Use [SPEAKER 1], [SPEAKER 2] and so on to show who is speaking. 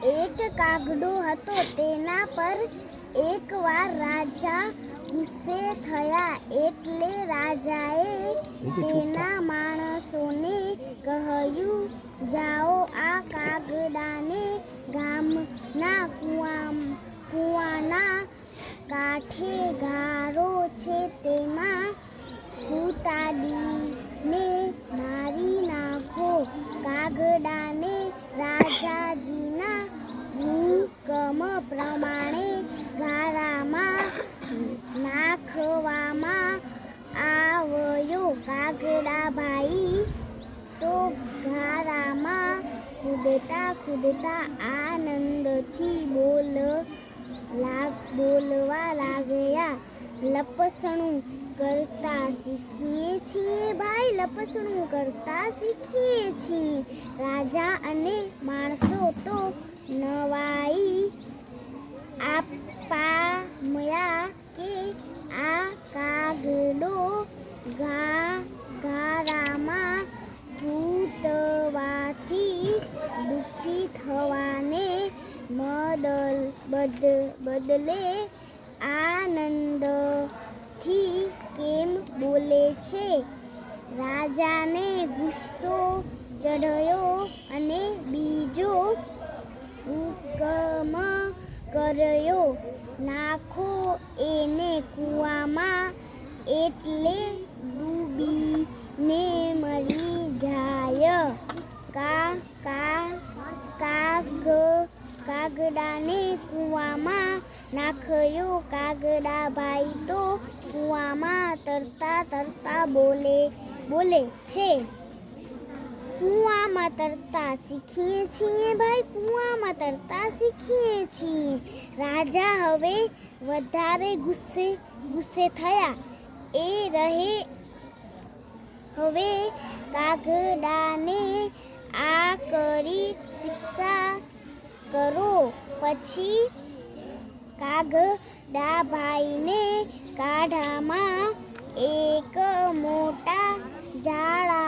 [SPEAKER 1] એક કાગડો હતો, તેના પર એકવાર રાજા ગુસ્સે થયા. એટલે રાજાએ તેના માણસોને કહ્યું, જાઓ, આ કાગડાને ગામના કૂવાના કાંઠે ગારો છે, તેમાં ઉતાડીને મારી નાખો. કાગડાને રાજાજીના હુકમ પ્રમાણે ગારામાં નાખવામાં આવ્યો. કાગડાભાઈ તો ગારામાં કૂદતા કૂદતા આનંદથી બોલવા લાગ્યા. લપસણું કરતા શીખીએ છીએ ભાઈ, લપસણું કરતા શીખીએ છીએ. રાજા અને માણસો તો નવાઈ પામ્યા કે આ કાગડો ગારામાં કૂદવાથી દુઃખી થવાને બદલે આનંદથી કેમ બોલે છે? રાજાને ગુસ્સો ચડ્યો અને બીજો હુકમ કર્યો, નાખો એને કૂવામાં, એટલે ડૂબીને મરી જાય. કાગડાને કૂવામાં નાખ્યો. કાગડાભાઈ તો કૂવામાં તરતા તરતા બોલે છે, કૂવામાં તરતા શીખીએ છીએ ભાઈ, કૂવામાં તરતા શીખીએ છીએ. રાજા હવે વધારે ગુસ્સે થયા. એ હવે કાગડાને આ કરી શિક્ષા કરો. પછી કાગડાભાઈને કાઢામાં એક મોટા ઝાડમાં